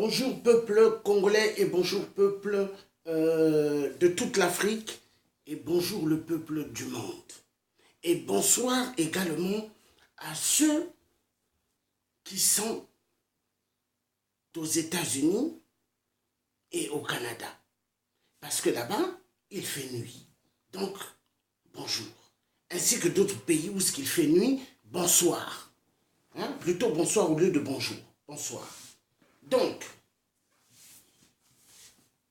Bonjour peuple congolais et bonjour peuple de toute l'Afrique et bonjour le peuple du monde. Et bonsoir également à ceux qui sont aux États-Unis et au Canada. Parce que là-bas, il fait nuit. Donc, bonjour. Ainsi que d'autres pays où il fait nuit, bonsoir. Plutôt bonsoir au lieu de bonjour. Bonsoir. Donc,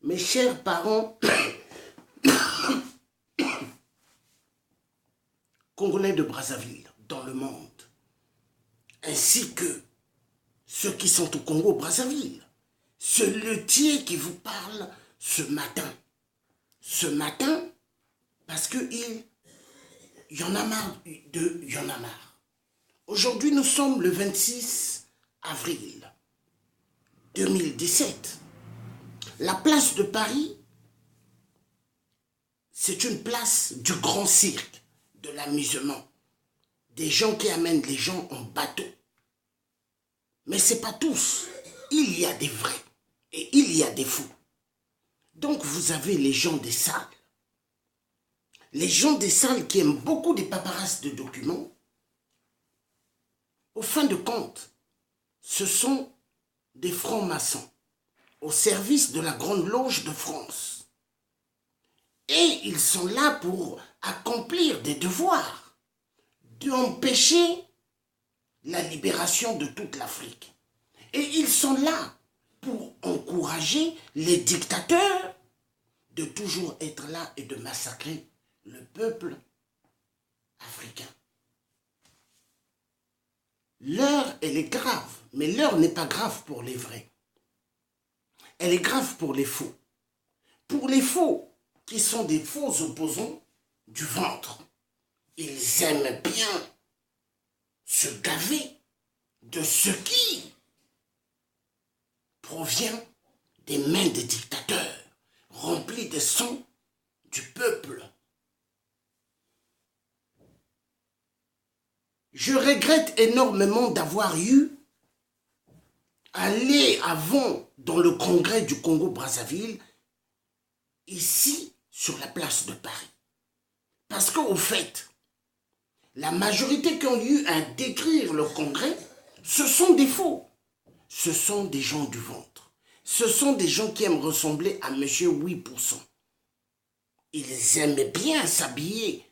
mes chers parents congolais de Brazzaville, dans le monde, ainsi que ceux qui sont au Congo-Brazzaville, ce luthier qui vous parle ce matin. Ce matin, parce qu'il y en a marre de y en a marre. Aujourd'hui, nous sommes le 26 avril 2017. La place de Paris, c'est une place du grand cirque, de l'amusement. Des gens qui amènent les gens en bateau. Mais ce n'est pas tous. Il y a des vrais et il y a des fous. Donc vous avez les gens des salles. Les gens des salles qui aiment beaucoup des paparasses de documents. Au fin de compte, ce sont des francs-maçons au service de la Grande Loge de France. Et ils sont là pour accomplir des devoirs, d'empêcher la libération de toute l'Afrique. Et ils sont là pour encourager les dictateurs de toujours être là et de massacrer le peuple africain. L'heure, elle est grave, mais l'heure n'est pas grave pour les vrais. Elle est grave pour les faux. Pour les faux, qui sont des faux opposants du ventre. Ils aiment bien se gaver de ce qui provient des mains des dictateurs, remplis de sang du peuple. Je regrette énormément d'avoir eu à aller avant dans le congrès du Congo-Brazzaville, ici sur la place de Paris. Parce qu'au fait, la majorité qui ont eu à décrire le congrès, ce sont des faux. Ce sont des gens du ventre. Ce sont des gens qui aiment ressembler à Monsieur 8%. Ils aiment bien s'habiller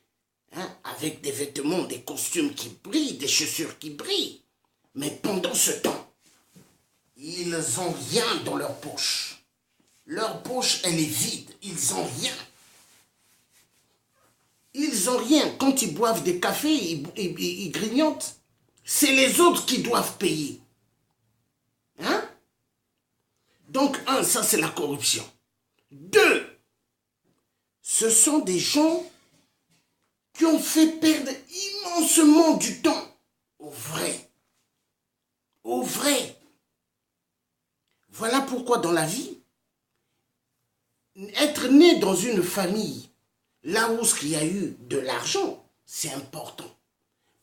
avec des vêtements, des costumes qui brillent, des chaussures qui brillent. Mais pendant ce temps, ils n'ont rien dans leur poche. Leur poche, elle est vide. Ils n'ont rien. Ils n'ont rien. Quand ils boivent des cafés, ils grignotent. C'est les autres qui doivent payer. Donc, un, ça c'est la corruption. Deux, ce sont des gens qui ont fait perdre immensement du temps aux vrais. Aux vrais. Voilà pourquoi dans la vie, être né dans une famille, là où il y a eu de l'argent, c'est important.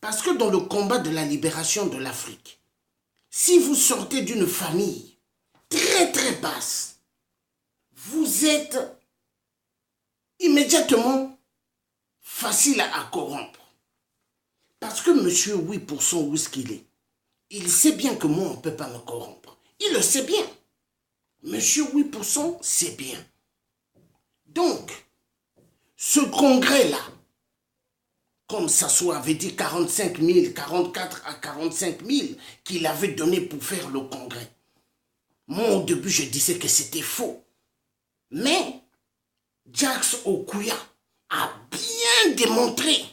Parce que dans le combat de la libération de l'Afrique, si vous sortez d'une famille très très basse, vous êtes immédiatement facile à corrompre. Parce que monsieur 8% où est-ce qu'il est, il sait bien que moi on ne peut pas me corrompre. Il le sait bien. Monsieur 8% c'est bien. Donc, ce congrès-là, comme Sassou avait dit 45 000, 44 à 45 000 qu'il avait donné pour faire le congrès. Moi, au début, je disais que c'était faux. Mais Jacques Okuya a bien démontré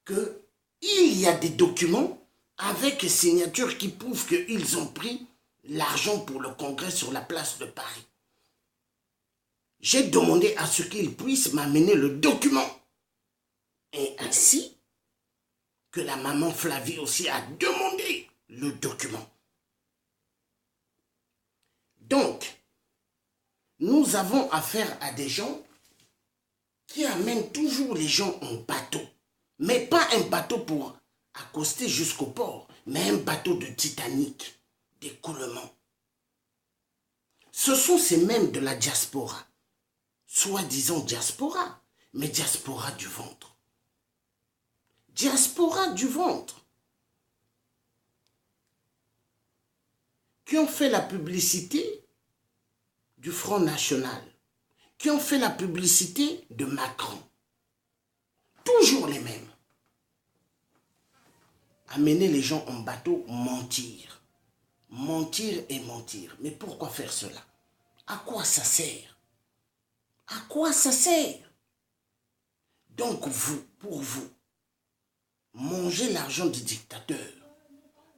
qu'il y a des documents avec signature qui prouvent qu'ils ont pris l'argent pour le congrès sur la place de Paris. J'ai demandé à ce qu'ils puissent m'amener le document. Et ainsi que la maman Flavie aussi a demandé le document. Donc, nous avons affaire à des gens qui amènent toujours les gens en bateau. Mais pas un bateau pour accoster jusqu'au port, mais un bateau de Titanic, d'écoulement. Ce sont ces mêmes de la diaspora, soi-disant diaspora, mais diaspora du ventre. Diaspora du ventre. Qui ont fait la publicité du Front National, qui ont fait la publicité de Macron. Toujours les mêmes. Amener les gens en bateau, mentir. Mentir et mentir. Mais pourquoi faire cela? À quoi ça sert? À quoi ça sert? Donc vous, pour vous, manger l'argent du dictateur,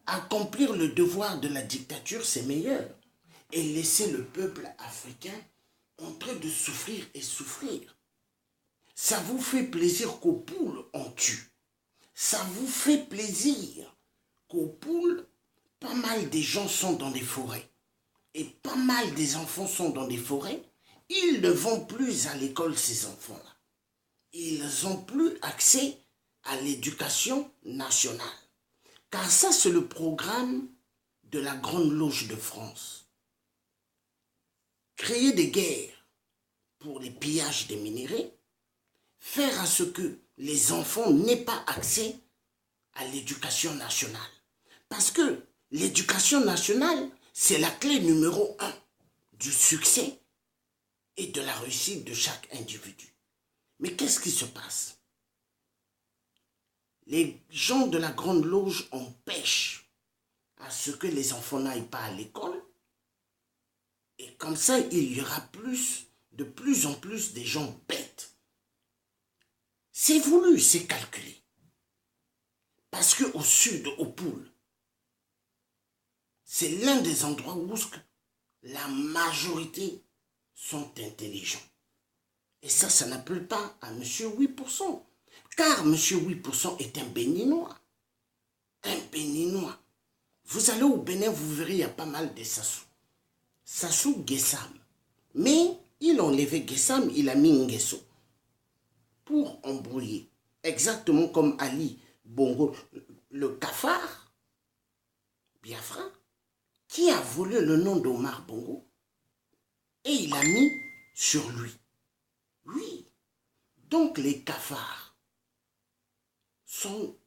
accomplir le devoir de la dictature, c'est meilleur. Et laisser le peuple africain en train de souffrir et souffrir. Ça vous fait plaisir qu'aux poules on tue. Ça vous fait plaisir qu'aux poules, pas mal des gens sont dans des forêts. Et pas mal des enfants sont dans des forêts. Ils ne vont plus à l'école, ces enfants-là. Ils n'ont plus accès à l'éducation nationale. Car ça, c'est le programme de la Grande Loge de France. Créer des guerres pour les pillages des minéraux, faire à ce que les enfants n'aient pas accès à l'éducation nationale. Parce que l'éducation nationale, c'est la clé numéro 1 du succès et de la réussite de chaque individu. Mais qu'est-ce qui se passe? Les gens de la Grande Loge empêchent à ce que les enfants n'aillent pas à l'école. Et comme ça, il y aura de plus en plus des gens bêtes. C'est voulu, c'est calculé. Parce qu'au sud, au pôle, c'est l'un des endroits où la majorité sont intelligents. Et ça n'appelle pas à monsieur 8%. Car monsieur 8% est un Béninois. Un Béninois. Vous allez au Bénin, vous verrez, il y a pas mal de Sassou. Sassou Nguessam. Mais il a enlevé Nguessam, il a mis Nguesso. Pour embrouiller. Exactement comme Ali Bongo, le cafard, Biafra, qui a volé le nom d'Omar Bongo et il a mis sur lui. Oui. Donc les cafards sont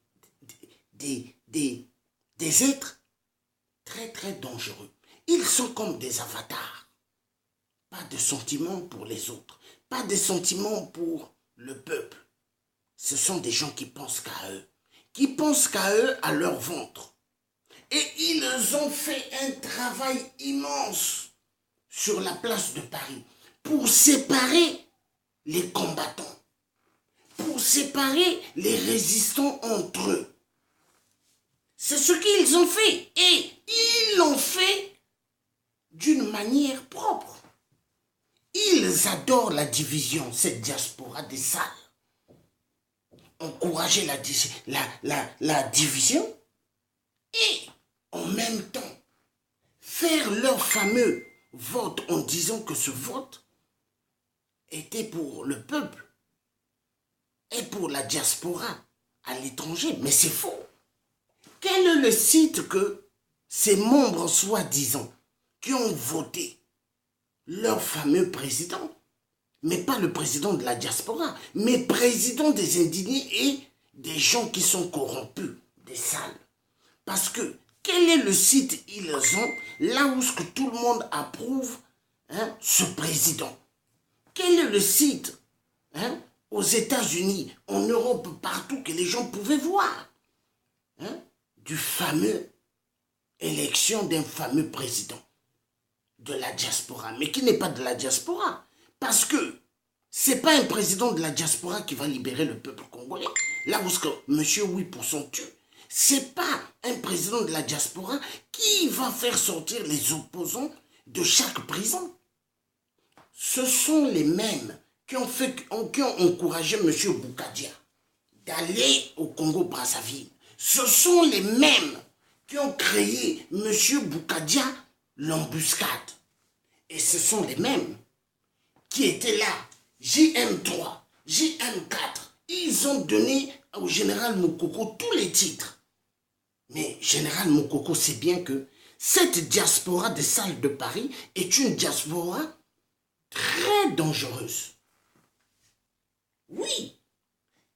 des êtres très très dangereux. Ils sont comme des avatars. Pas de sentiments pour les autres. Pas de sentiments pour le peuple. Ce sont des gens qui pensent qu'à eux. Qui pensent qu'à eux, à leur ventre. Et ils ont fait un travail immense sur la place de Paris pour séparer les combattants. Pour séparer les résistants entre eux. C'est ce qu'ils ont fait. Et ils l'ont fait d'une manière propre. Ils adorent la division, cette diaspora des salles. Encourager la division et en même temps faire leur fameux vote en disant que ce vote était pour le peuple et pour la diaspora à l'étranger. Mais c'est faux. Quel est le site que ces membres soi-disant qui ont voté leur fameux président, mais pas le président de la diaspora, mais président des indignés et des gens qui sont corrompus, des salles. Parce que quel est le site ils ont, là où que tout le monde approuve ce président? Quel est le site aux États-Unis, en Europe, partout, que les gens pouvaient voir du fameux élection d'un fameux président de la diaspora, mais qui n'est pas de la diaspora. Parce que ce n'est pas un président de la diaspora qui va libérer le peuple congolais. Là où ce que M. 8% tue, ce n'est pas un président de la diaspora qui va faire sortir les opposants de chaque prison. Ce sont les mêmes qui ont encouragé M. Boukadia d'aller au Congo-Brazzaville. Ce sont les mêmes qui ont créé M. Boukadia l'embuscade. Et ce sont les mêmes qui étaient là, JM3, JM4. Ils ont donné au général Moukoko tous les titres. Mais général Moukoko sait bien que Cette diaspora des salles de Paris est une diaspora très dangereuse. Oui,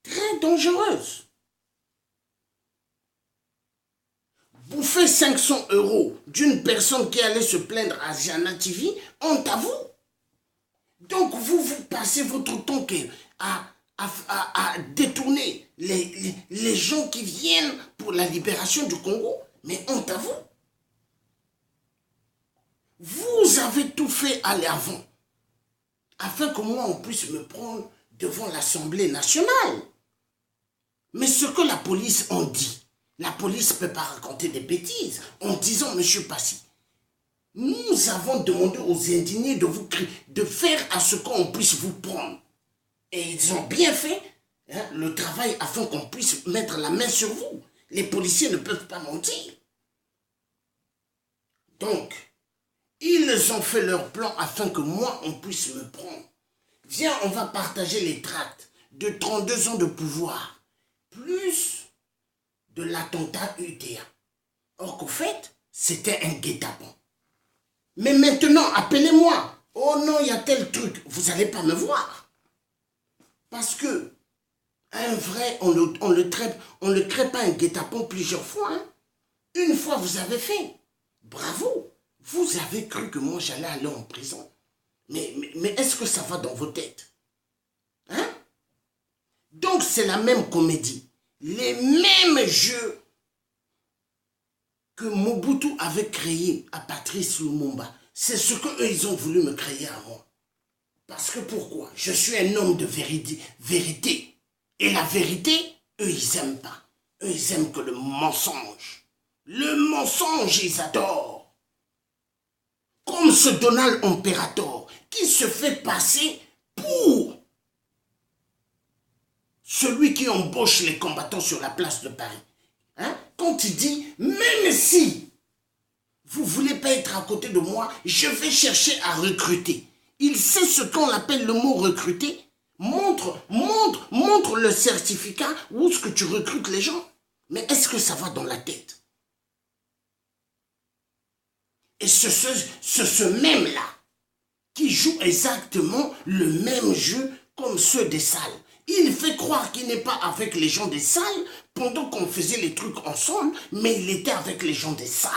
très dangereuse. Bouffer 500 € d'une personne qui allait se plaindre à Ziana TV, honte à vous. Donc vous passez votre temps à détourner les gens qui viennent pour la libération du Congo, mais honte à vous. Vous avez tout fait à l'avant, afin que moi on puisse me prendre devant l'Assemblée nationale. Mais ce que la police en dit, la police ne peut pas raconter des bêtises en disant, Monsieur Passy, nous avons demandé aux indignés de faire à ce qu'on puisse vous prendre. Et ils ont bien fait le travail afin qu'on puisse mettre la main sur vous. Les policiers ne peuvent pas mentir. Donc, ils ont fait leur plan afin que moi, on puisse me prendre. Viens, on va partager les tracts de 32 ans de pouvoir, plus de l'attentat UTA. Or qu'au fait, c'était un guet-apens. Mais maintenant, appelez-moi. Oh non, il y a tel truc. Vous n'allez pas me voir. Parce que un vrai, on ne crée pas un guet-apens plusieurs fois. Hein. Une fois, vous avez fait. Bravo. Vous avez cru que moi, j'allais aller en prison. Mais est-ce que ça va dans vos têtes? Hein? Donc, c'est la même comédie. Les mêmes jeux que Mobutu avait créé à Patrice Lumumba. C'est ce qu'eux, ils ont voulu me créer à moi. Parce que pourquoi? Je suis un homme de vérité. Et la vérité, eux, ils n'aiment pas. Eux, ils aiment que le mensonge. Le mensonge, ils adorent. Comme ce Donald Imperator qui se fait passer pour celui qui embauche les combattants sur la place de Paris. Hein? Quand il dit, même si vous ne voulez pas être à côté de moi, je vais chercher à recruter. Il sait ce qu'on appelle le mot recruter. Montre le certificat où est-ce que tu recrutes les gens. Mais est-ce que ça va dans la tête? Et ce même-là, qui joue exactement le même jeu comme ceux des salles. Il fait croire qu'il n'est pas avec les gens des salles pendant qu'on faisait les trucs ensemble, mais il était avec les gens des salles.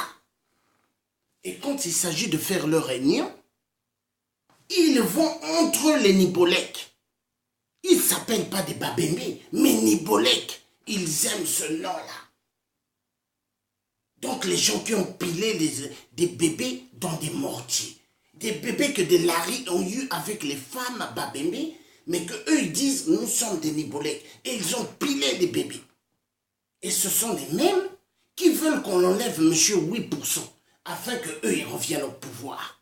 Et quand il s'agit de faire leur réunion, ils vont entre les Nibolek. Ils ne s'appellent pas des Babembe, mais Nibolek. Ils aiment ce nom-là. Donc les gens qui ont pilé des bébés dans des mortiers. Des bébés que des laris ont eu avec les femmes à Babembe, mais qu'eux ils disent nous sommes des Nibolek. Et ils ont pilé des bébés. Et ce sont les mêmes qui veulent qu'on enlève monsieur 8% afin qu'eux ils reviennent au pouvoir.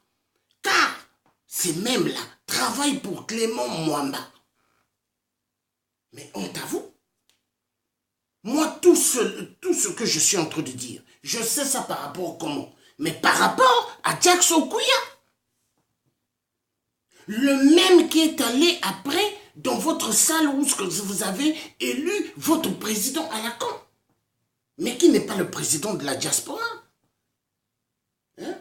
Car ces mêmes-là travaillent pour Clément Mwamba. Mais honte à vous. Moi, tout ce que je suis en train de dire, je sais ça par rapport au comment. Mais par rapport à Jackson Kouya, le même qui est allé après dans votre salle où vous avez élu votre président à Lacan, mais qui n'est pas le président de la diaspora. Hein?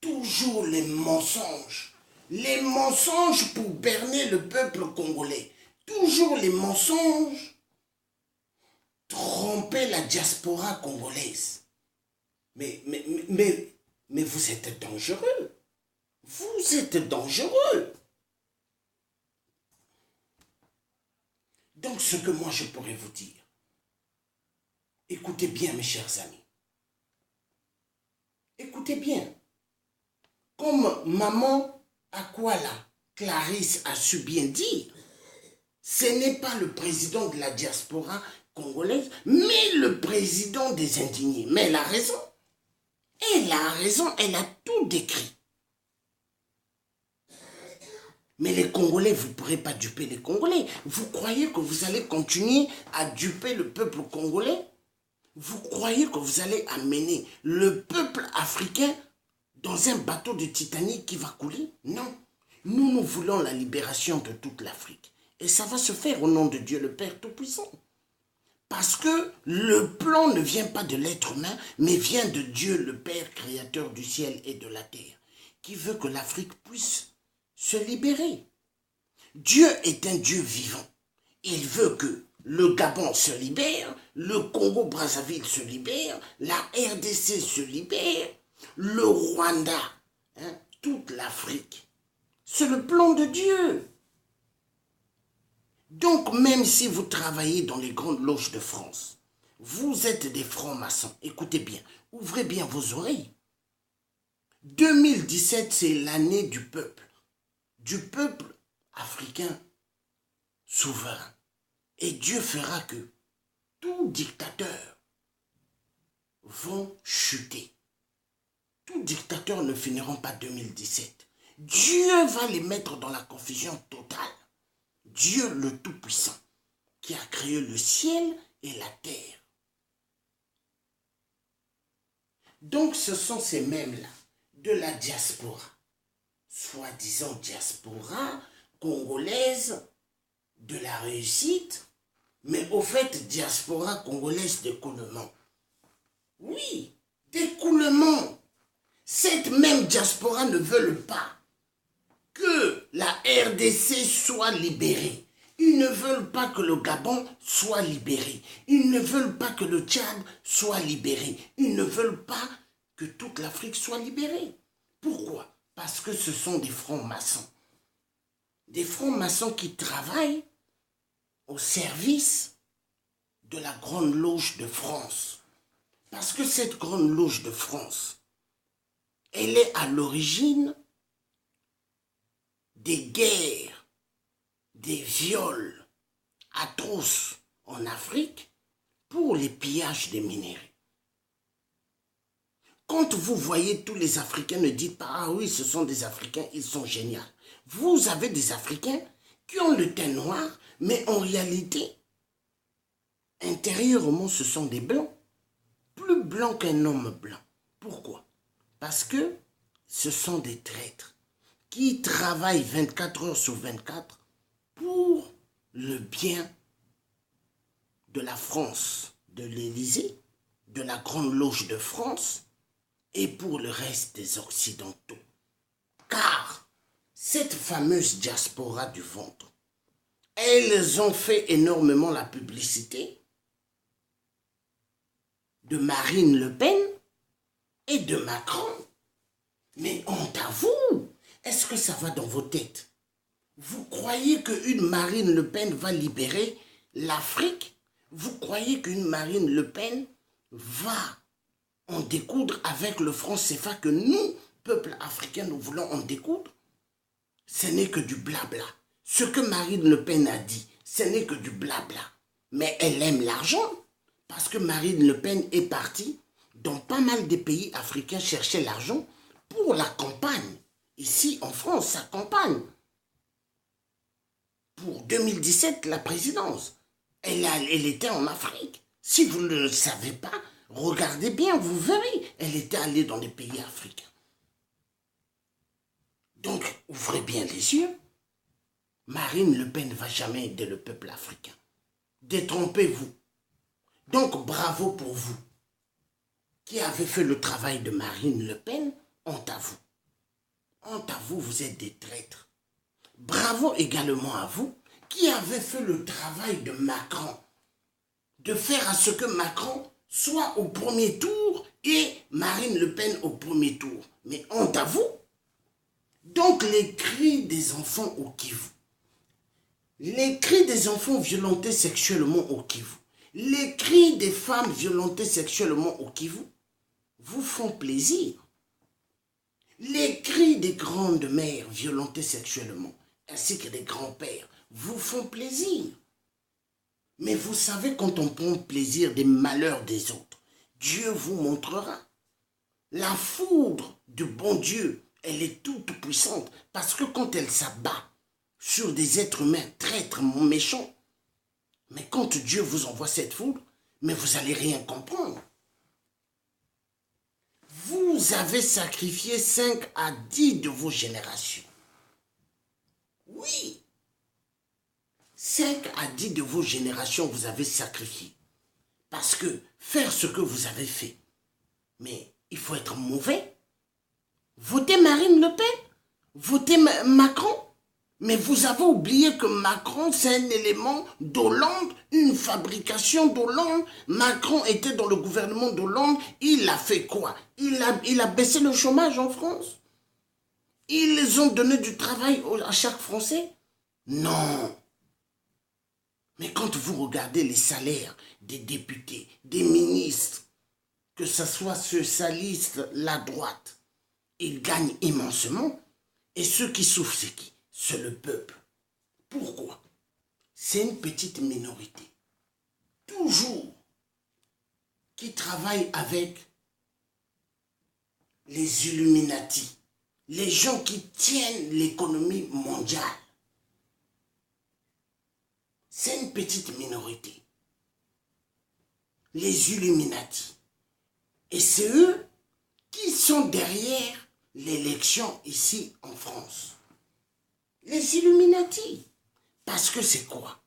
Toujours les mensonges. Les mensonges pour berner le peuple congolais. Toujours les mensonges. Tromper la diaspora congolaise. Mais vous êtes dangereux. Vous êtes dangereux. Donc ce que moi je pourrais vous dire, écoutez bien mes chers amis. Écoutez bien. Comme maman Akwala, Clarisse a su bien dire, ce n'est pas le président de la diaspora congolaise, mais le président des indignés. Mais elle a raison. Elle a raison, elle a tout décrit. Mais les Congolais, vous ne pourrez pas duper les Congolais. Vous croyez que vous allez continuer à duper le peuple congolais? Vous croyez que vous allez amener le peuple africain dans un bateau de Titanic qui va couler? Non. Nous voulons la libération de toute l'Afrique. Et ça va se faire au nom de Dieu le Père Tout-Puissant. Parce que le plan ne vient pas de l'être humain, mais vient de Dieu, le Père créateur du ciel et de la terre, qui veut que l'Afrique puisse se libérer. Dieu est un Dieu vivant. Il veut que le Gabon se libère, le Congo-Brazzaville se libère, la RDC se libère, le Rwanda, toute l'Afrique. C'est le plan de Dieu. Donc, même si vous travaillez dans les grandes loges de France, vous êtes des francs-maçons. Écoutez bien, ouvrez bien vos oreilles. 2017, c'est l'année du peuple africain souverain. Et Dieu fera que tout dictateur vont chuter. Tous dictateurs ne finiront pas 2017. Dieu va les mettre dans la confusion totale. Dieu le Tout-Puissant, qui a créé le ciel et la terre. Donc ce sont ces mêmes-là, de la diaspora, soi-disant diaspora congolaise, de la réussite, mais au fait diaspora congolaise d'écoulement. Oui, d'écoulement. Cette même diaspora ne veut pas que la RDC soit libérée. Ils ne veulent pas que le Gabon soit libéré. Ils ne veulent pas que le Tchad soit libéré. Ils ne veulent pas que toute l'Afrique soit libérée. Pourquoi? Parce que ce sont des francs-maçons. Des francs-maçons qui travaillent au service de la Grande Loge de France. Parce que cette Grande Loge de France, elle est à l'origine des guerres, des viols atroces en Afrique pour les pillages des minerais. Quand vous voyez tous les Africains, ne dites pas « Ah oui, ce sont des Africains, ils sont géniaux ». Vous avez des Africains qui ont le teint noir, mais en réalité, intérieurement, ce sont des blancs. Plus blancs qu'un homme blanc. Pourquoi? Parce que ce sont des traîtres qui travaillent 24 heures sur 24 pour le bien de la France, de l'Élysée, de la Grande Loge de France et pour le reste des Occidentaux. Car cette fameuse diaspora du ventre, elles ont fait énormément la publicité de Marine Le Pen et de Macron. Mais honte à vous! Est-ce que ça va dans vos têtes? Vous croyez qu'une Marine Le Pen va libérer l'Afrique? Vous croyez qu'une Marine Le Pen va en découdre avec le franc CFA que nous, peuple africain, nous voulons en découdre? Ce n'est que du blabla. Ce que Marine Le Pen a dit, ce n'est que du blabla. Mais elle aime l'argent parce que Marine Le Pen est partie dans pas mal de pays africains chercher l'argent pour la campagne. Ici, en France, sa campagne. Pour 2017, la présidence. Elle était en Afrique. Si vous ne le savez pas, regardez bien, vous verrez. Elle était allée dans les pays africains. Donc, ouvrez bien les yeux. Marine Le Pen ne va jamais aider le peuple africain. Détrompez-vous. Donc, bravo pour vous qui avez fait le travail de Marine Le Pen. Honte à vous. Honte à vous, vous êtes des traîtres. Bravo également à vous qui avez fait le travail de Macron. De faire à ce que Macron soit au premier tour et Marine Le Pen au premier tour. Mais honte à vous. Donc les cris des enfants au Kivu, les cris des enfants violentés sexuellement au Kivu, les cris des femmes violentées sexuellement au Kivu vous font plaisir. Les cris des grandes mères violentées sexuellement, ainsi que des grands-pères, vous font plaisir. Mais vous savez, quand on prend plaisir des malheurs des autres, Dieu vous montrera. La foudre du bon Dieu, elle est toute puissante, parce que quand elle s'abat sur des êtres humains traîtres, méchants, mais quand Dieu vous envoie cette foudre, mais vous n'allez rien comprendre. Vous avez sacrifié 5 à 10 de vos générations. Oui. 5 à 10 de vos générations, vous avez sacrifié. Parce que faire ce que vous avez fait, mais il faut être mauvais. Votez Marine Le Pen, votez Macron. Mais vous avez oublié que Macron, c'est un élément d'Hollande, une fabrication d'Hollande. Macron était dans le gouvernement d'Hollande. Il a fait quoi? Il a baissé le chômage en France. Ils ont donné du travail à chaque Français? Non. Mais quand vous regardez les salaires des députés, des ministres, que ce soit socialiste, la droite, ils gagnent immensément. Et ceux qui souffrent, c'est qui? C'est le peuple. Pourquoi? C'est une petite minorité, toujours, qui travaille avec les Illuminati, les gens qui tiennent l'économie mondiale. C'est une petite minorité. Les Illuminati. Et c'est eux qui sont derrière l'élection ici en France. Les Illuminati. Parce que c'est quoi?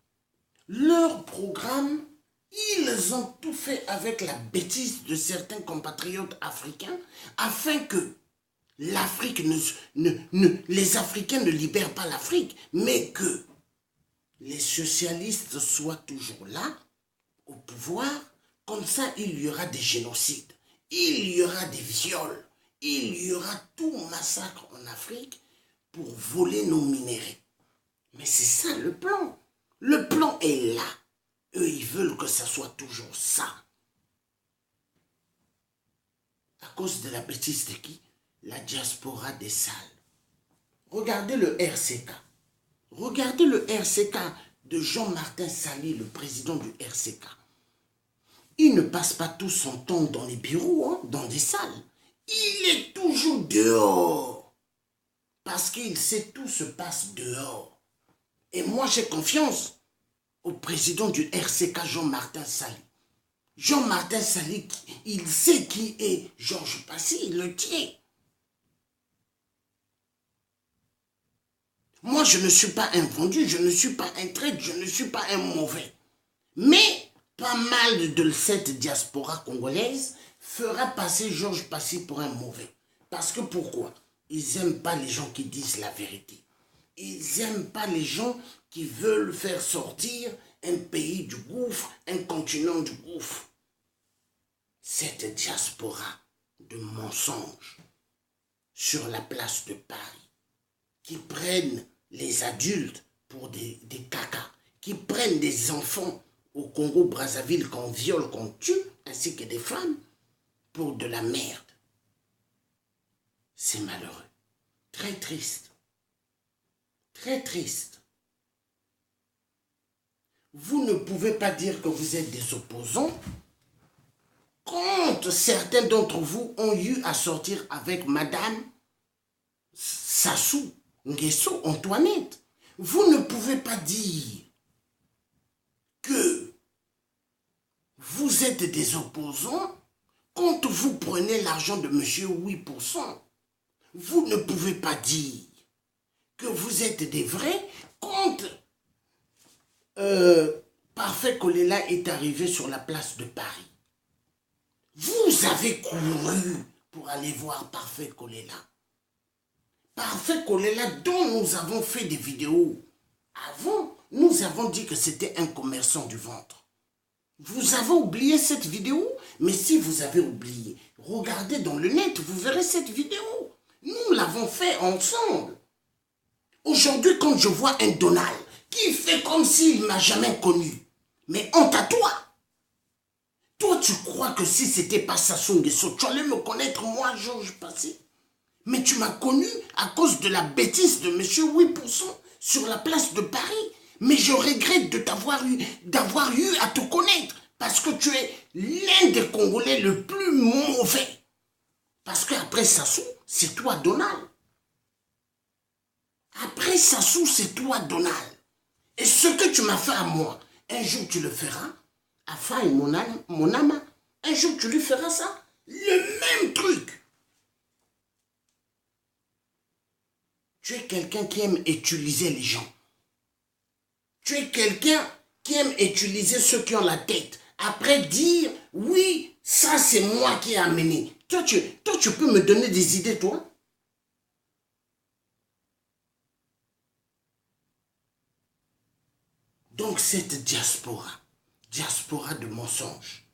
Leur programme, ils ont tout fait avec la bêtise de certains compatriotes africains afin que l'Afrique les Africains ne libèrent pas l'Afrique, mais que les socialistes soient toujours là, au pouvoir. Comme ça, il y aura des génocides, il y aura des viols, il y aura tout massacre en Afrique pour voler nos minéraux. Mais c'est ça le plan. Le plan est là. Eux, ils veulent que ça soit toujours ça. À cause de la bêtise de qui? La diaspora des salles. Regardez le RCK. Regardez le RCK de Jean-Martin Sali, le président du RCK. Il ne passe pas tout son temps dans les bureaux, dans des salles. Il est toujours dehors. Parce qu'il sait tout se passe dehors. Et moi, j'ai confiance au président du RCK, Jean-Martin Sali. Jean-Martin Sali, il sait qui est Georges Passy, il le tient. Moi, je ne suis pas un vendu, je ne suis pas un traître, je ne suis pas un mauvais. Mais pas mal de cette diaspora congolaise fera passer Georges Passy pour un mauvais. Parce que pourquoi? Ils n'aiment pas les gens qui disent la vérité. Ils n'aiment pas les gens qui veulent faire sortir un pays du gouffre, un continent du gouffre. Cette diaspora de mensonges sur la place de Paris, qui prennent les adultes pour des cacas, qui prennent des enfants au Congo-Brazzaville qu'on viole, qu'on tue, ainsi que des femmes, pour de la merde. C'est malheureux. Très triste. Très triste. Vous ne pouvez pas dire que vous êtes des opposants quand certains d'entre vous ont eu à sortir avec Madame Sassou Nguesso Antoinette. Vous ne pouvez pas dire que vous êtes des opposants quand vous prenez l'argent de monsieur 8%. Vous ne pouvez pas dire que vous êtes des vrais quand Parfait Kolela est arrivé sur la place de Paris. Vous avez couru pour aller voir Parfait Kolela. Parfait Kolela dont nous avons fait des vidéos. Avant, nous avons dit que c'était un commerçant du ventre. Vous avez oublié cette vidéo? Mais si vous avez oublié, regardez dans le net, vous verrez cette vidéo. Nous l'avons fait ensemble. Aujourd'hui, quand je vois un Donald qui fait comme s'il ne m'a jamais connu, mais honte à toi. Toi, tu crois que si c'était pas Sassou Nguesso, tu allais me connaître, moi, Georges Passy? Mais tu m'as connu à cause de la bêtise de monsieur 8% sur la place de Paris. Mais je regrette d'avoir eu à te connaître parce que tu es l'un des Congolais le plus mauvais. Parce qu'après Sassou, c'est toi Donald. Après Sassou, c'est toi Donald. Et ce que tu m'as fait à moi, un jour tu le feras à Faye Monama. Un jour tu lui feras ça. Le même truc. Tu es quelqu'un qui aime utiliser les gens. Tu es quelqu'un qui aime utiliser ceux qui ont la tête Après dire, oui, ça c'est moi qui ai amené. Toi, tu peux me donner des idées, toi? Donc cette diaspora de mensonges,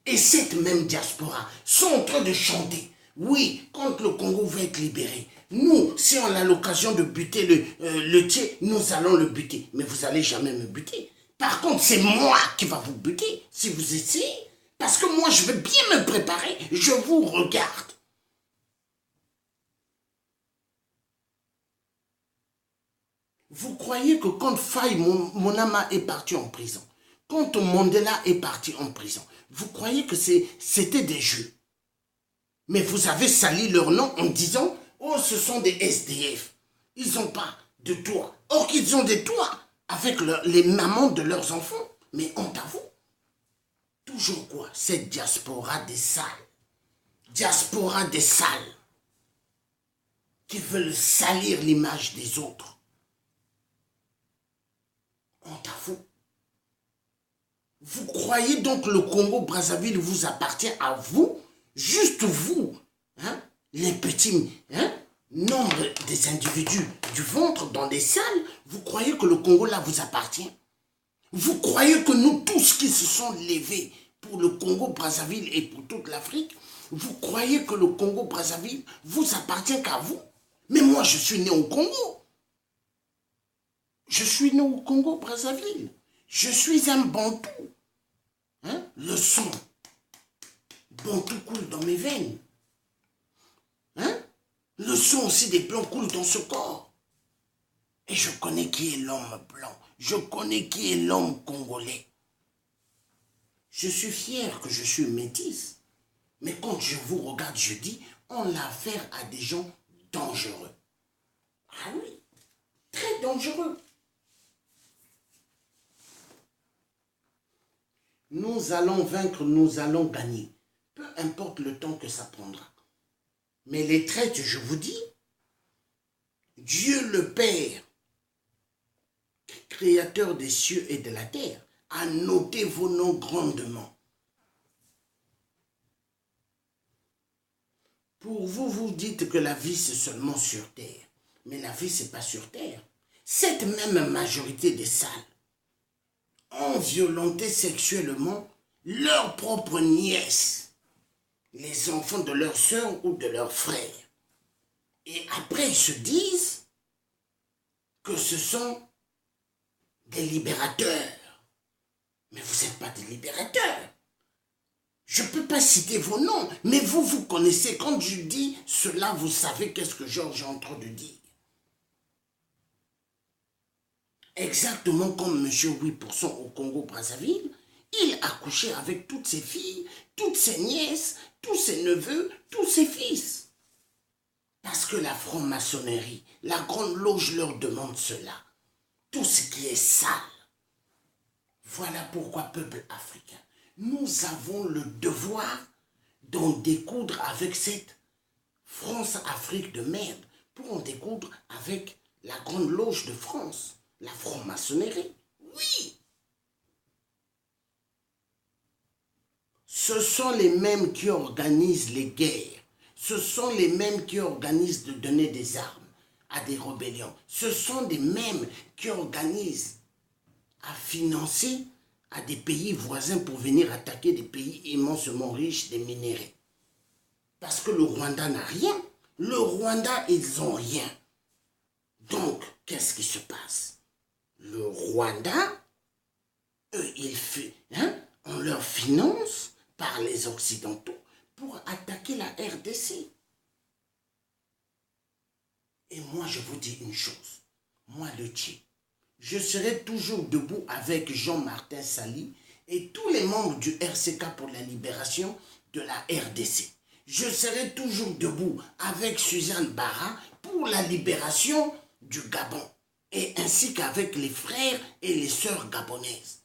et cette même diaspora sont en train de chanter. Oui, quand le Congo va être libéré, nous, si on a l'occasion de buter le Tché, nous allons le buter. Mais vous n'allez jamais me buter. Par contre, c'est moi qui va vous buter si vous essayez. Parce que moi, je veux bien me préparer. Je vous regarde. Vous croyez que quand Faye Monama est parti en prison, quand Mandela est parti en prison, vous croyez que c'était des jeux? Mais vous avez sali leur nom en disant, oh, ce sont des SDF. Ils n'ont pas de toit. Or qu'ils ont des toits avec les mamans de leurs enfants. Mais honte à vous. Toujours quoi? Cette diaspora des salles. Diaspora des salles. Qui veulent salir l'image des autres. Honte à vous. Vous croyez donc que le Congo-Brazzaville vous appartient à vous? Juste vous, hein? Les petits nombre des individus du ventre dans les salles, vous croyez que le Congo là vous appartient? Vous croyez que nous tous qui se sont levés pour le Congo-Brazzaville et pour toute l'Afrique, vous croyez que le Congo-Brazzaville vous appartient qu'à vous? Mais moi je suis né au Congo. Je suis né au Congo-Brazzaville. Je suis un Bantou. Hein? Le sang Bantou coule dans mes veines. Hein? Le sang aussi des Blancs coule dans ce corps. Et je connais qui est l'homme blanc. Je connais qui est l'homme congolais. Je suis fier que je suis métisse. Mais quand je vous regarde, je dis, on a affaire à des gens dangereux. Ah oui, très dangereux. Nous allons vaincre, nous allons gagner. Peu importe le temps que ça prendra. Mais les traites, je vous dis, Dieu le Père, créateur des cieux et de la terre, a noté vos noms grandement. Pour vous, vous dites que la vie, c'est seulement sur terre. Mais la vie, c'est pas sur terre. Cette même majorité des salles ont violenté sexuellement leurs propres nièces, les enfants de leurs sœurs ou de leurs frères. Et après, ils se disent que ce sont des libérateurs. Mais vous n'êtes pas des libérateurs. Je ne peux pas citer vos noms, mais vous, vous connaissez. Quand je dis cela, vous savez qu'est-ce que Georges est en train de dire. Exactement comme M. 8% au Congo-Brazzaville, il a couché avec toutes ses filles, toutes ses nièces, tous ses neveux, tous ses fils. Parce que la franc-maçonnerie, la grande loge leur demande cela. Tout ce qui est sale. Voilà pourquoi, peuple africain, nous avons le devoir d'en découdre avec cette France-Afrique de merde, pour en découdre avec la grande loge de France, la franc-maçonnerie. Oui! Ce sont les mêmes qui organisent les guerres. Ce sont les mêmes qui organisent de donner des armes à des rébellions. Ce sont les mêmes qui organisent à financer à des pays voisins pour venir attaquer des pays immensément riches des minéraux. Parce que le Rwanda n'a rien. Le Rwanda, ils n'ont rien. Donc, qu'est-ce qui se passe? Le Rwanda, eux, on leur finance par les Occidentaux pour attaquer la RDC. Et moi, je vous dis une chose. Moi, le Tché, je serai toujours debout avec Jean-Martin Sali et tous les membres du RCK pour la libération de la RDC. Je serai toujours debout avec Suzanne Bara pour la libération du Gabon. Et ainsi qu'avec les frères et les sœurs gabonaises.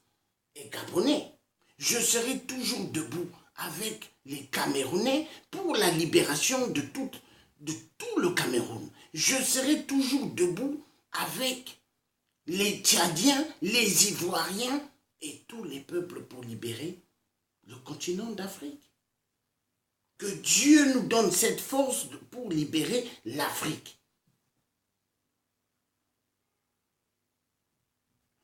Et gabonais, je serai toujours debout avec les Camerounais pour la libération de tout le Cameroun. Je serai toujours debout avec les Tchadiens, les Ivoiriens et tous les peuples pour libérer le continent d'Afrique. Que Dieu nous donne cette force pour libérer l'Afrique.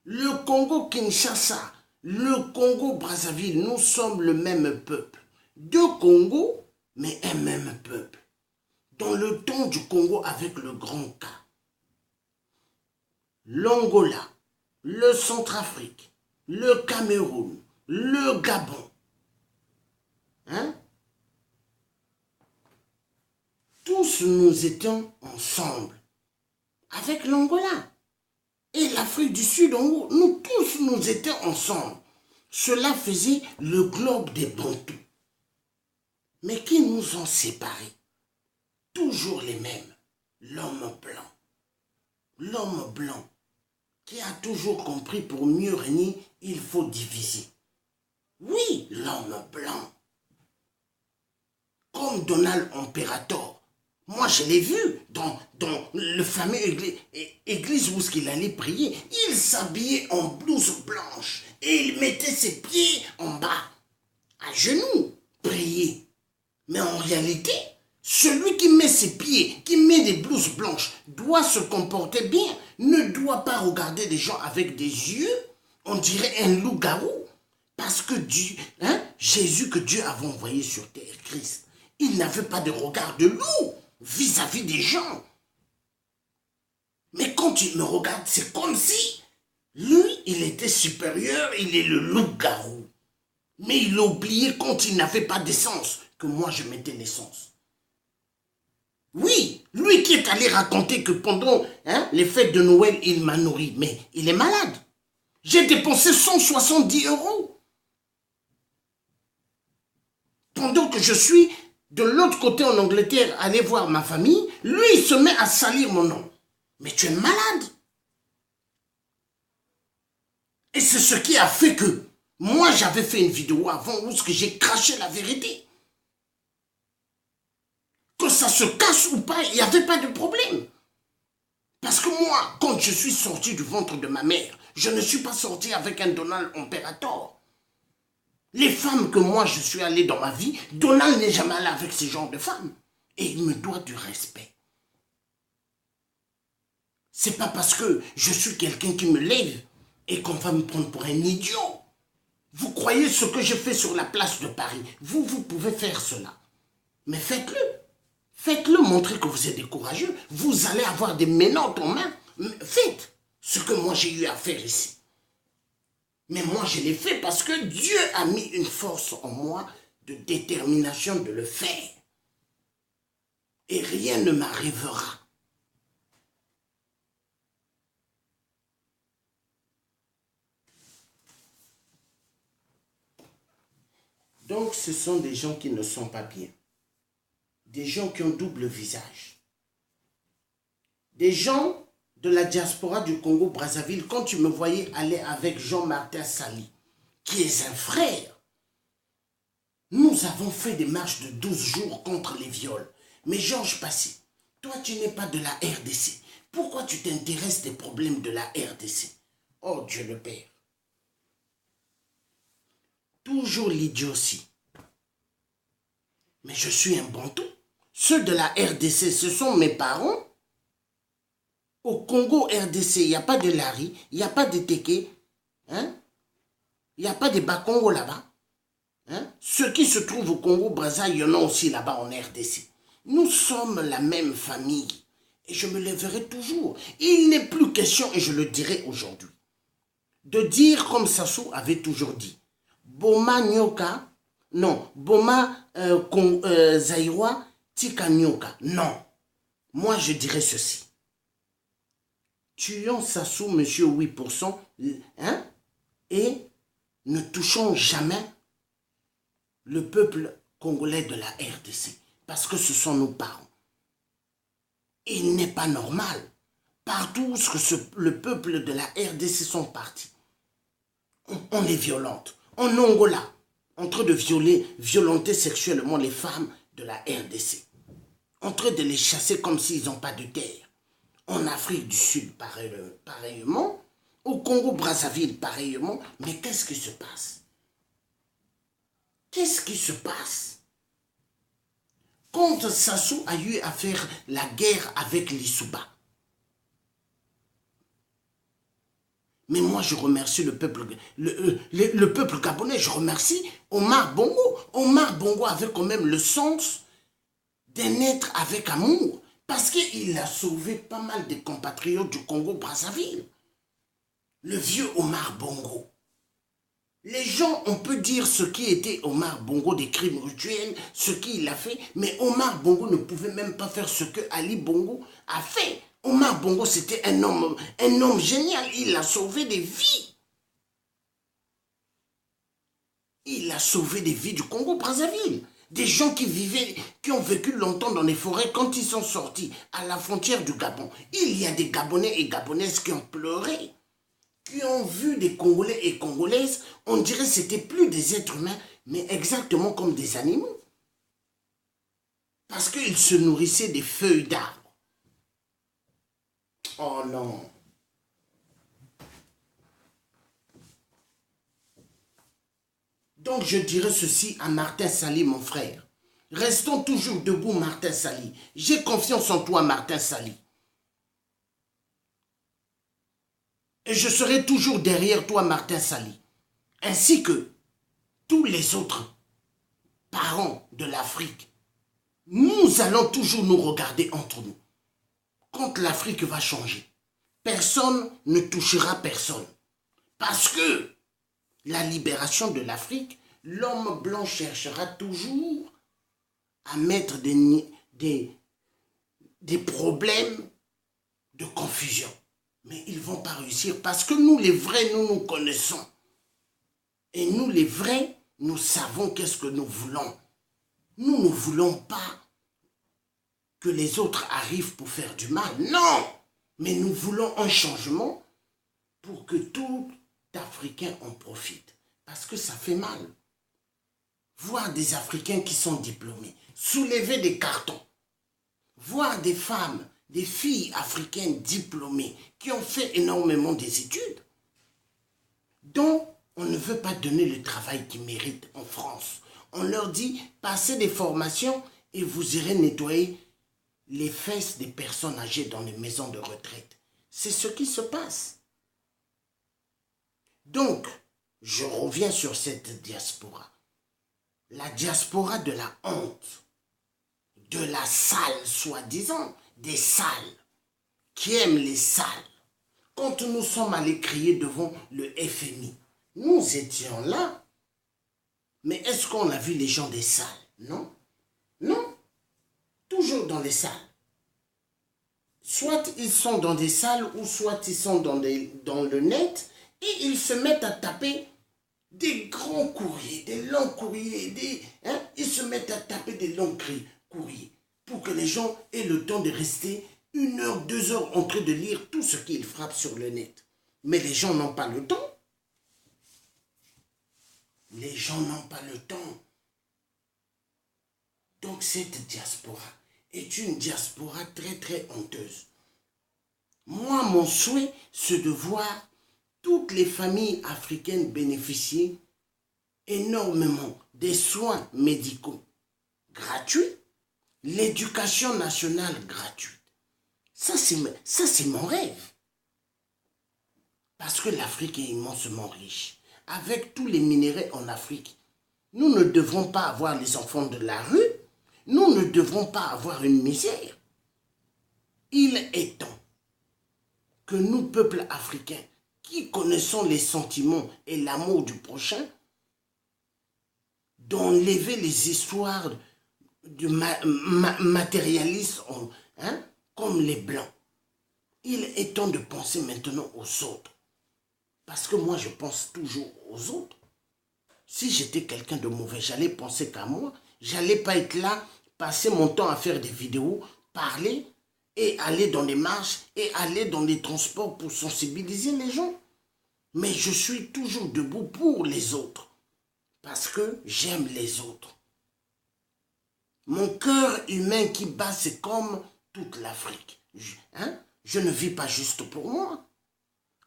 Le Congo-Kinshasa, le Congo-Brazzaville, nous sommes le même peuple. Deux Congos, mais un même peuple. Dans le temps du Congo avec le grand K. L'Angola, le Centrafrique, le Cameroun, le Gabon. Hein? Tous nous étions ensemble avec l'Angola. Et l'Afrique du Sud, nous tous nous étions ensemble. Cela faisait le globe des Bantous. Mais qui nous ont séparés? Toujours les mêmes. L'homme blanc. L'homme blanc qui a toujours compris pour mieux régner, il faut diviser. Oui, l'homme blanc. Comme Donald Imperator. Moi, je l'ai vu dans le fameux église où il allait prier. Il s'habillait en blouse blanche et il mettait ses pieds en bas, à genoux, prier. Mais en réalité, celui qui met ses pieds, qui met des blouses blanches, doit se comporter bien, ne doit pas regarder des gens avec des yeux, on dirait un loup-garou. Parce que Dieu, Jésus que Dieu avait envoyé sur terre, Christ, il n'avait pas de regard de loup vis-à-vis des gens. Mais quand il me regarde, c'est comme si lui, il était supérieur, il est le loup-garou. Mais il a oublié quand il n'avait pas d'essence, que moi je mettais l'essence. Oui, lui qui est allé raconter que pendant les fêtes de Noël, il m'a nourri. Mais il est malade. J'ai dépensé 170 €. Pendant que je suis de l'autre côté en Angleterre, aller voir ma famille, lui, il se met à salir mon nom. Mais tu es malade. Et c'est ce qui a fait que moi, j'avais fait une vidéo avant où j'ai craché la vérité. Que ça se casse ou pas, il n'y avait pas de problème. Parce que moi, quand je suis sorti du ventre de ma mère, je ne suis pas sorti avec un Donald Imperator. Les femmes que moi je suis allé dans ma vie, Donald n'est jamais allé avec ce genre de femmes. Et il me doit du respect. C'est pas parce que je suis quelqu'un qui me lève et qu'on va me prendre pour un idiot. Vous croyez ce que je fais sur la place de Paris? Vous pouvez faire cela. Mais faites-le. Faites-le, montrez que vous êtes courageux. Vous allez avoir des menottes en main. Faites ce que moi j'ai eu à faire ici. Mais moi, je l'ai fait parce que Dieu a mis une force en moi de détermination de le faire. Et rien ne m'arrivera. Donc, ce sont des gens qui ne sont pas bien. Des gens qui ont double visage. Des gens de la diaspora du Congo-Brazzaville, quand tu me voyais aller avec Jean-Martin Sali, qui est un frère, nous avons fait des marches de 12 jours contre les viols. Mais Georges Passy, toi tu n'es pas de la RDC. Pourquoi tu t'intéresses des problèmes de la RDC? Oh Dieu le Père. Toujours l'idiotie. Mais je suis un bantou. Ceux de la RDC, ce sont mes parents. Au Congo RDC, il n'y a pas de Lari, il n'y a pas de Teke, il n'y a pas de Bakongo là-bas. Ceux qui se trouvent au Congo-Brazza, il y en a aussi là-bas en RDC. Nous sommes la même famille. Et je me lèverai toujours. Il n'est plus question, et je le dirai aujourd'hui, de dire comme Sassou avait toujours dit, Boma Nyoka, non, Boma Zaïwa, Tika Nyoka. Non. Moi, je dirais ceci. Tuons Sassou, monsieur 8%, et ne touchons jamais le peuple congolais de la RDC, parce que ce sont nos parents. Il n'est pas normal, partout où le peuple de la RDC sont partis, on les violente. En Angola, en train de violenter sexuellement les femmes de la RDC, en train de les chasser comme s'ils n'ont pas de terre. En Afrique du Sud, pareillement. Au Congo-Brazzaville, pareillement. Mais qu'est-ce qui se passe? Qu'est-ce qui se passe? Quand Sassou a eu à faire la guerre avec les Souba. Mais moi, je remercie le peuple gabonais, je remercie Omar Bongo. Omar Bongo avait quand même le sens d'un être avec amour, parce qu'il a sauvé pas mal de compatriotes du Congo-Brazzaville. Le vieux Omar Bongo. Les gens, on peut dire ce qui était Omar Bongo, des crimes rituels, ce qu'il a fait, mais Omar Bongo ne pouvait même pas faire ce que Ali Bongo a fait. Omar Bongo, c'était un homme génial. Il a sauvé des vies. Il a sauvé des vies du Congo-Brazzaville. Des gens qui ont vécu longtemps dans les forêts, quand ils sont sortis à la frontière du Gabon, il y a des Gabonais et Gabonaises qui ont pleuré, qui ont vu des Congolais et Congolaises, on dirait que c'était plus des êtres humains, mais exactement comme des animaux. Parce qu'ils se nourrissaient des feuilles d'arbres. Oh non. Donc je dirais ceci à Martin Sali, mon frère. Restons toujours debout, Martin Sali. J'ai confiance en toi, Martin Sali. Et je serai toujours derrière toi, Martin Sali. Ainsi que tous les autres parents de l'Afrique. Nous allons toujours nous regarder entre nous. Quand l'Afrique va changer, personne ne touchera personne. Parce que la libération de l'Afrique, l'homme blanc cherchera toujours à mettre des problèmes de confusion. Mais ils ne vont pas réussir parce que nous, les vrais, nous nous connaissons. Et nous, les vrais, nous savons qu'est-ce que nous voulons. Nous ne voulons pas que les autres arrivent pour faire du mal. Non! Mais nous voulons un changement pour que tout Africain en profite. Parce que ça fait mal. Voir des Africains qui sont diplômés, soulever des cartons, voir des femmes, des filles africaines diplômées qui ont fait énormément des études, dont on ne veut pas donner le travail qu'ils méritent en France. On leur dit, passez des formations et vous irez nettoyer les fesses des personnes âgées dans les maisons de retraite. C'est ce qui se passe. Donc, je reviens sur cette diaspora. La diaspora de la honte, de la sale, soi-disant, des sales, qui aiment les sales. Quand nous sommes allés crier devant le FMI, nous étions là. Mais est-ce qu'on a vu les gens des salles? Non. Non. Toujours dans les salles. Soit ils sont dans des salles ou soit ils sont dans le net et ils se mettent à taper des grands courriers, des longs courriers, ils se mettent à taper des longs courriers pour que les gens aient le temps de rester 1 heure, 2 heures en train de lire tout ce qu'ils frappent sur le net. Mais les gens n'ont pas le temps. Les gens n'ont pas le temps. Donc cette diaspora est une diaspora très très honteuse. Moi, mon souhait, c'est de voir toutes les familles africaines bénéficier énormément des soins médicaux gratuits, l'éducation nationale gratuite. Ça, c'est mon rêve. Parce que l'Afrique est immensement riche. Avec tous les minéraux en Afrique, nous ne devrons pas avoir les enfants de la rue. Nous ne devrons pas avoir une misère. Il est temps que nous, peuples africains, qui connaissons les sentiments et l'amour du prochain, d'enlever les histoires du matérialisme comme les Blancs. Il est temps de penser maintenant aux autres. Parce que moi, je pense toujours aux autres. Si j'étais quelqu'un de mauvais, j'allais penser qu'à moi. J'allais pas être là, passer mon temps à faire des vidéos, parler et aller dans les marches et aller dans les transports pour sensibiliser les gens. Mais je suis toujours debout pour les autres. Parce que j'aime les autres. Mon cœur humain qui bat, c'est comme toute l'Afrique. Je ne vis pas juste pour moi.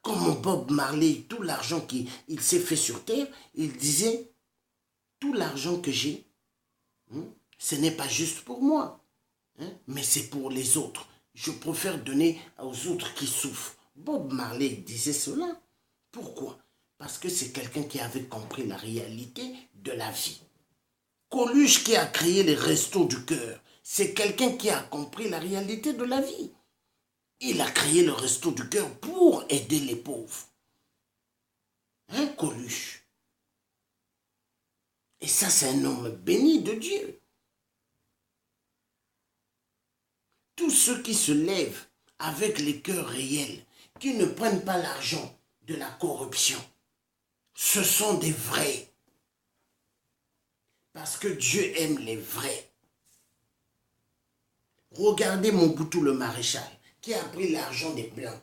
Comme mon Bob Marley, tout l'argent qu'il s'est fait sur terre, il disait, tout l'argent que j'ai, ce n'est pas juste pour moi, mais c'est pour les autres. Je préfère donner aux autres qui souffrent. Bob Marley disait cela. Pourquoi? Parce que c'est quelqu'un qui avait compris la réalité de la vie. Coluche qui a créé les restos du cœur, c'est quelqu'un qui a compris la réalité de la vie. Il a créé le resto du cœur pour aider les pauvres. Coluche. Et ça, c'est un homme béni de Dieu. Tous ceux qui se lèvent avec les cœurs réels, qui ne prennent pas l'argent de la corruption, ce sont des vrais. Parce que Dieu aime les vrais. Regardez Mobutu le maréchal, qui a pris l'argent des Blancs,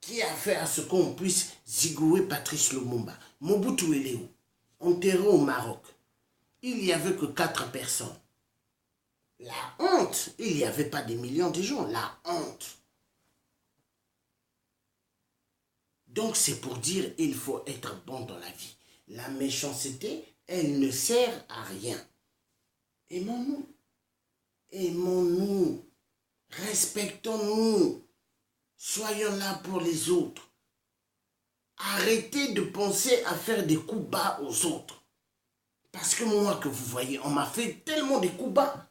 qui a fait à ce qu'on puisse zigouer Patrice Lumumba. Mobutu il est où? Enterré au Maroc. Il n'y avait que 4 personnes. La honte, il n'y avait pas des millions de gens, la honte. Donc c'est pour dire il faut être bon dans la vie. La méchanceté, elle ne sert à rien. Aimons-nous. Aimons-nous. Respectons-nous. Soyons là pour les autres. Arrêtez de penser à faire des coups bas aux autres. Parce que moi que vous voyez, on m'a fait tellement de coups bas.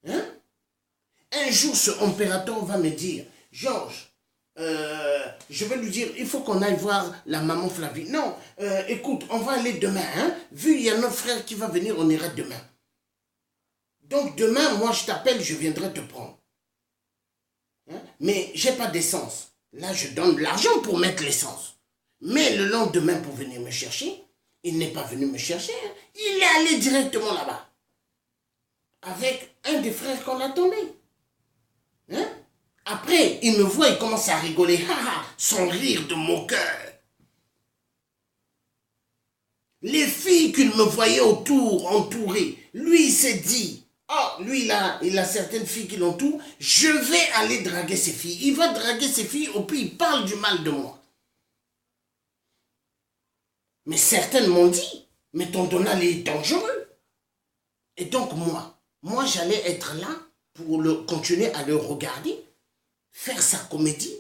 Un jour, ce impérateur va me dire, Georges, je vais lui dire, il faut qu'on aille voir la maman Flavie. Non, écoute, on va aller demain. Vu il y a notre frère qui va venir, on ira demain. Donc demain, moi je t'appelle, je viendrai te prendre. Mais j'ai pas d'essence. Là, je donne de l'argent pour mettre l'essence. Mais le lendemain, pour venir me chercher, il n'est pas venu me chercher. Il est allé directement là-bas. Avec un des frères qu'on attendait. Après, il me voit, il commence à rigoler. Son rire de moqueur. Les filles qu'il me voyait autour, entourées, lui, il s'est dit, lui, il a certaines filles qui l'entourent, je vais aller draguer ces filles. Il va draguer ces filles, et puis il parle du mal de moi. Mais certaines m'ont dit, mais ton Donald est dangereux. Et donc moi j'allais être là pour continuer à le regarder, faire sa comédie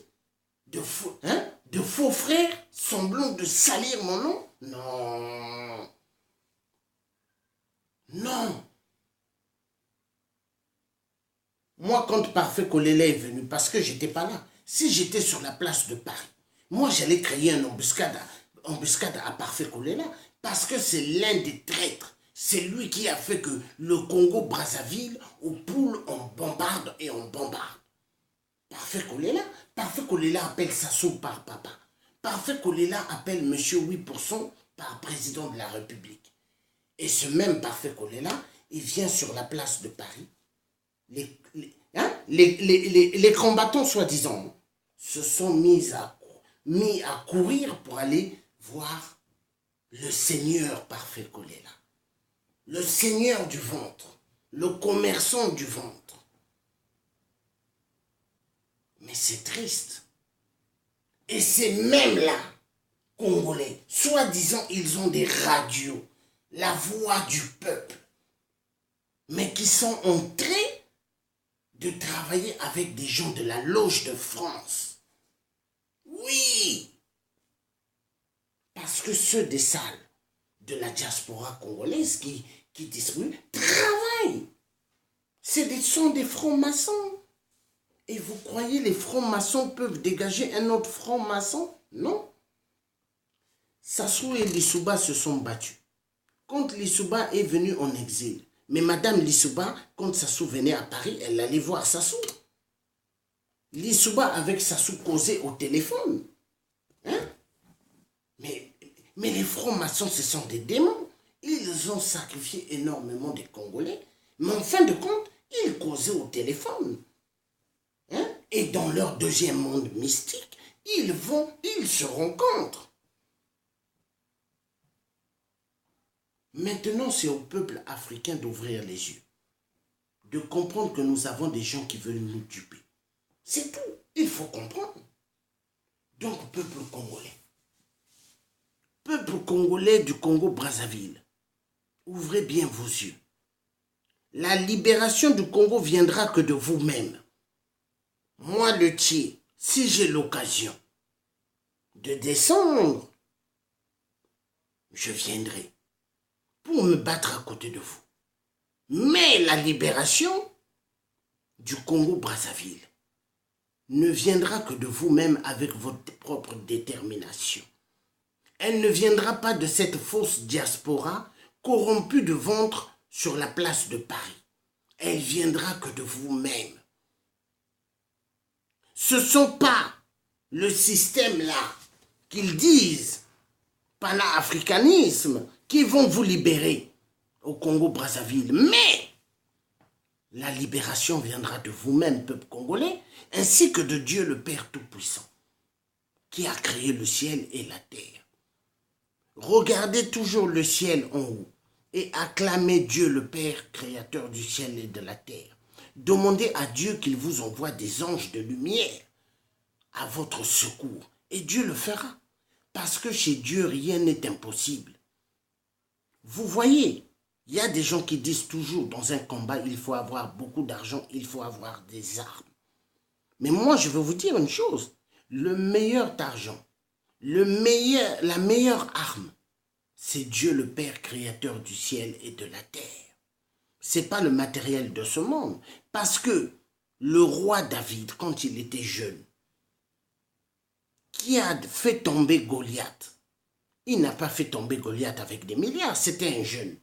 de faux frères, semblant de salir mon nom. Non. Non. Moi, quand Parfait Kolela est venu, parce que j'étais pas là, si j'étais sur la place de Paris, moi j'allais créer une embuscade à Parfait Kolela, parce que c'est l'un des traîtres. C'est lui qui a fait que le Congo-Brazzaville, aux poules, on bombarde et on bombarde. Parfait Kolela appelle Sassou par papa. Parfait Kolela appelle Monsieur 8% par président de la République. Et ce même Parfait Kolela, il vient sur la place de Paris. Les combattants, soi-disant, se sont mis à courir pour aller voir le Seigneur Parfait Kolela. Le Seigneur du ventre, le commerçant du ventre. Mais c'est triste. Et ces mêmes-là, Congolais, soi-disant, ils ont des radios, la voix du peuple, mais qui sont entrés de travailler avec des gens de la loge de France. Oui, parce que ceux des salles de la diaspora congolaise qui distribuent travaillent. Sont des francs-maçons. Et vous croyez les francs-maçons peuvent dégager un autre franc-maçon? Non. Sassou et Lissouba se sont battus. Quand Lissouba est venu en exil, mais Madame Lissouba, quand Sassou venait à Paris, elle allait voir Sassou. Lissouba avec Sassou causait au téléphone. Mais les francs-maçons, ce sont des démons. Ils ont sacrifié énormément de Congolais. Mais en fin de compte, ils causaient au téléphone. Et dans leur deuxième monde mystique, ils se rencontrent. Maintenant, c'est au peuple africain d'ouvrir les yeux, de comprendre que nous avons des gens qui veulent nous duper. C'est tout, il faut comprendre. Donc, peuple congolais, Peuple congolais du Congo-Brazzaville, ouvrez bien vos yeux. La libération du Congo viendra que de vous-même. Moi, le Tché, si j'ai l'occasion de descendre, je viendrai pour me battre à côté de vous. Mais la libération du Congo-Brazzaville ne viendra que de vous-même avec votre propre détermination. Elle ne viendra pas de cette fausse diaspora corrompue de ventre sur la place de Paris. Elle viendra que de vous-même. Ce ne sont pas le système-là qu'ils disent panafricanisme qui vont vous libérer au Congo-Brazzaville. Mais la libération viendra de vous-même, peuple congolais, ainsi que de Dieu le Père Tout-Puissant, qui a créé le ciel et la terre. Regardez toujours le ciel en haut et acclamez Dieu le Père, créateur du ciel et de la terre. Demandez à Dieu qu'il vous envoie des anges de lumière à votre secours. Et Dieu le fera. Parce que chez Dieu, rien n'est impossible. Vous voyez, il y a des gens qui disent toujours dans un combat, il faut avoir beaucoup d'argent, il faut avoir des armes. Mais moi, je veux vous dire une chose. Le meilleur argent, la meilleure arme, c'est Dieu le Père, créateur du ciel et de la terre. Ce n'est pas le matériel de ce monde. Parce que le roi David, quand il était jeune, qui a fait tomber Goliath, il n'a pas fait tomber Goliath avec des milliards, c'était un jeune.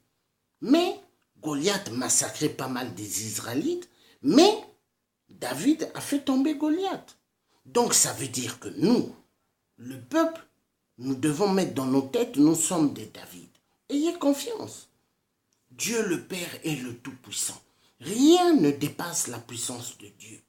Mais Goliath massacrait pas mal des Israélites, mais David a fait tomber Goliath. Donc ça veut dire que nous, le peuple, nous devons mettre dans nos têtes, nous sommes des David. Ayez confiance. Dieu le Père est le Tout-Puissant. Rien ne dépasse la puissance de Dieu.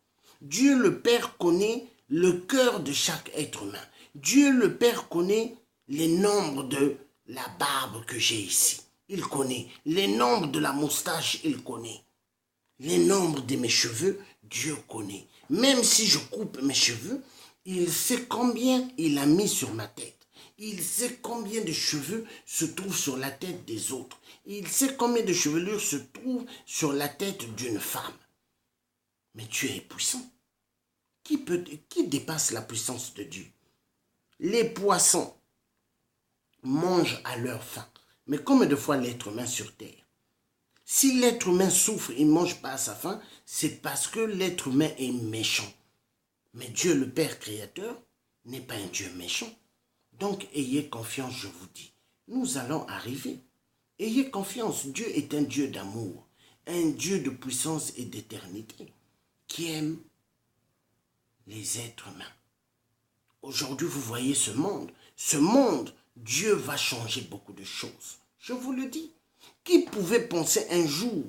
Dieu le Père connaît le cœur de chaque être humain. Dieu le Père connaît les nombres de la barbe que j'ai ici. Il connaît. Les nombres de la moustache, il connaît. Les nombres de mes cheveux, Dieu connaît. Même si je coupe mes cheveux, il sait combien il a mis sur ma tête. Il sait combien de cheveux se trouvent sur la tête des autres. Il sait combien de chevelures se trouvent sur la tête d'une femme. Mais Dieu est puissant. Qui dépasse la puissance de Dieu? Les poissons mangent à leur faim. Mais combien de fois l'être humain sur terre? Si l'être humain souffre, il ne mange pas à sa faim, c'est parce que l'être humain est méchant. Mais Dieu le Père créateur n'est pas un Dieu méchant. Donc ayez confiance, je vous dis. Nous allons arriver. Ayez confiance, Dieu est un Dieu d'amour, un Dieu de puissance et d'éternité, qui aime les êtres humains. Aujourd'hui, vous voyez ce monde. Ce monde, Dieu va changer beaucoup de choses. Je vous le dis. Qui pouvait penser un jour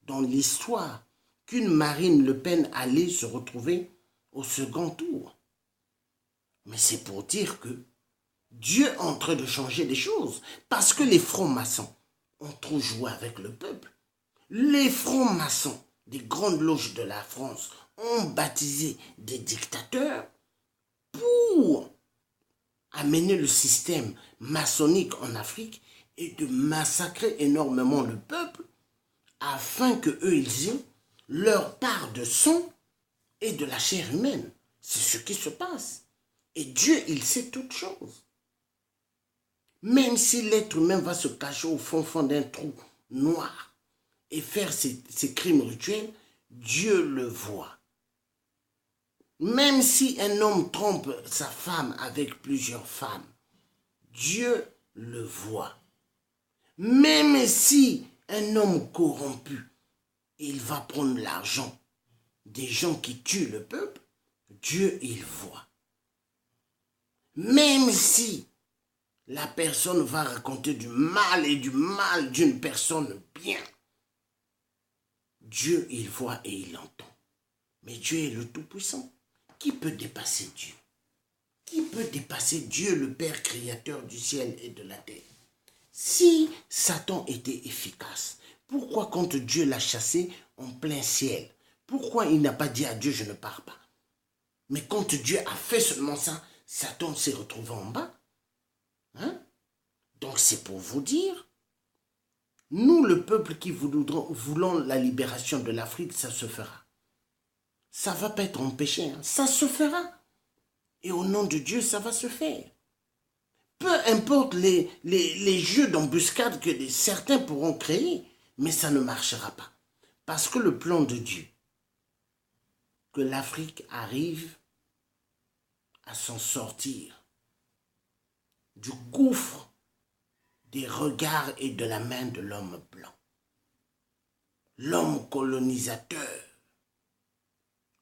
dans l'histoire qu'une Marine Le Pen allait se retrouver au second tour? Mais c'est pour dire que Dieu est en train de changer les choses. Parce que les francs-maçons ont trop joué avec le peuple. Les francs-maçons des grandes loges de la France ont baptisé des dictateurs pour amener le système maçonnique en Afrique et de massacrer énormément le peuple afin qu'eux, ils aient leur part de sang et de la chair humaine. C'est ce qui se passe. Et Dieu, il sait toutes choses. Même si l'être humain va se cacher au fond d'un trou noir et faire ses crimes rituels, Dieu le voit. Même si un homme trompe sa femme avec plusieurs femmes, Dieu le voit. Même si un homme corrompu, il va prendre l'argent des gens qui tuent le peuple, Dieu il voit. Même si la personne va raconter du mal et du mal d'une personne bien, Dieu il voit et il entend. Mais Dieu est le Tout-Puissant. Qui peut dépasser Dieu? Qui peut dépasser Dieu, le Père créateur du ciel et de la terre? Si Satan était efficace, pourquoi quand Dieu l'a chassé en plein ciel, pourquoi il n'a pas dit à Dieu je ne pars pas? Mais quand Dieu a fait seulement ça, Satan s'est retrouvé en bas. Hein? Donc c'est pour vous dire, nous, le peuple qui voulons la libération de l'Afrique, ça se fera. Ça ne va pas être empêché, hein. Ça se fera. Et au nom de Dieu, ça va se faire. Peu importe les jeux d'embuscade que certains pourront créer, mais ça ne marchera pas. Parce que le plan de Dieu, que l'Afrique arrive à s'en sortir du gouffre des regards et de la main de l'homme blanc, l'homme colonisateur,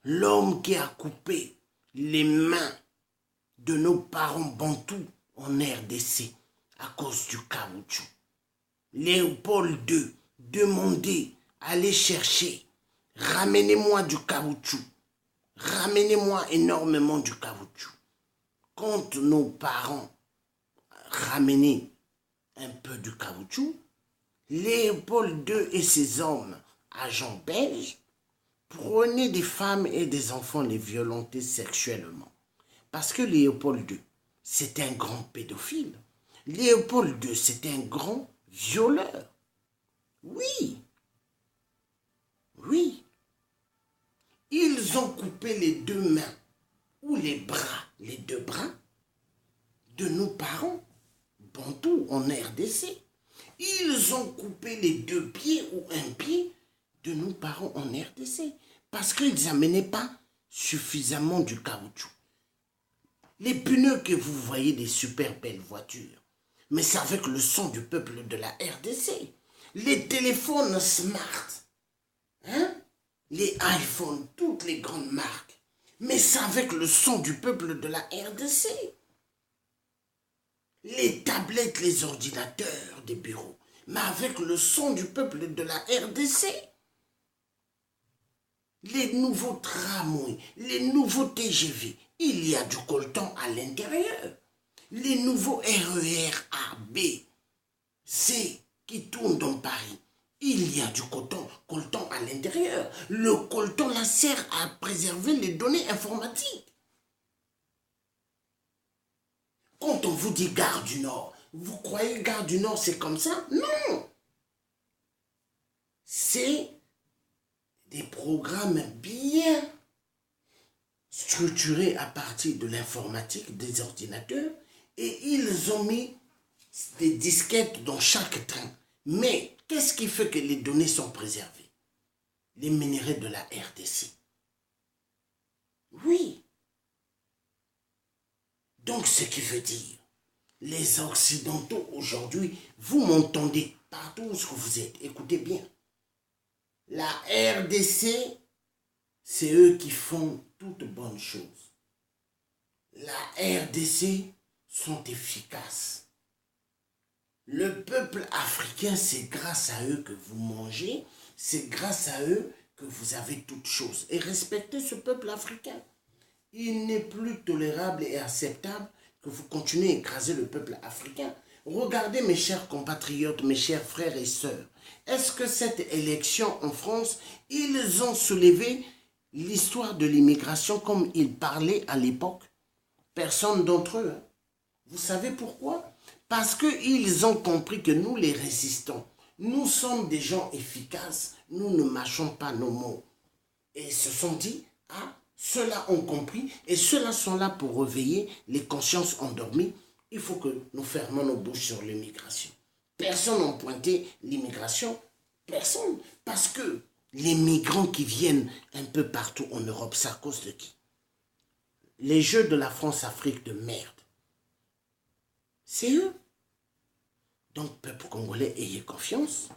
l'homme qui a coupé les mains de nos parents bantous en RDC à cause du caoutchouc. Léopold II demandait, allez chercher, ramenez-moi du caoutchouc, ramenez-moi énormément du caoutchouc. Quand nos parents ramenaient un peu du caoutchouc, Léopold II et ses hommes, agents belges, prenaient des femmes et des enfants les violenter sexuellement. Parce que Léopold II, c'était un grand pédophile. Léopold II, c'était un grand violeur. Oui. Oui. Ils ont coupé les deux mains ou les deux bras de nos parents bantous en RDC. Ils ont coupé les deux pieds ou un pied de nos parents en RDC parce qu'ils n'amenaient pas suffisamment du caoutchouc. Les pneus que vous voyez des super belles voitures, mais c'est avec le sang du peuple de la RDC. Les téléphones smart, hein? Les iPhones, toutes les grandes marques, mais c'est avec le sang du peuple de la RDC. Les tablettes, les ordinateurs des bureaux, mais avec le sang du peuple de la RDC. Les nouveaux tramways, les nouveaux TGV, il y a du coltan à l'intérieur. Les nouveaux RER A, B, C qui tournent dans Paris, il y a du coltan à l'intérieur. Le coltan là sert à préserver les données informatiques. Quand on vous dit Gare du Nord, vous croyez Gare du Nord c'est comme ça? Non. C'est des programmes bien structurés à partir de l'informatique, des ordinateurs, et ils ont mis des disquettes dans chaque train. Mais qu'est-ce qui fait que les données sont préservées? Les minerais de la RDC. Oui. Donc ce qui veut dire, les Occidentaux aujourd'hui, vous m'entendez partout où vous êtes, écoutez bien. La RDC, c'est eux qui font toutes bonnes choses. La RDC sont efficaces. Le peuple africain, c'est grâce à eux que vous mangez, c'est grâce à eux que vous avez toutes choses. Et respectez ce peuple africain. Il n'est plus tolérable et acceptable que vous continuez à écraser le peuple africain. Regardez mes chers compatriotes, mes chers frères et sœurs. Est-ce que cette élection en France, ils ont soulevé l'histoire de l'immigration comme ils parlaient à l'époque? Personne d'entre eux. Hein. Vous savez pourquoi? Parce qu'ils ont compris que nous, les résistants, nous sommes des gens efficaces. Nous ne mâchons pas nos mots. Et ils se sont dit, ah, ceux-là ont compris et ceux-là sont là pour réveiller les consciences endormies. Il faut que nous fermons nos bouches sur l'immigration. Personne n'a pointé l'immigration. Personne. Parce que les migrants qui viennent un peu partout en Europe, c'est à cause de qui? Les jeux de la France-Afrique de merde. C'est eux. Donc, peuple congolais, ayez confiance.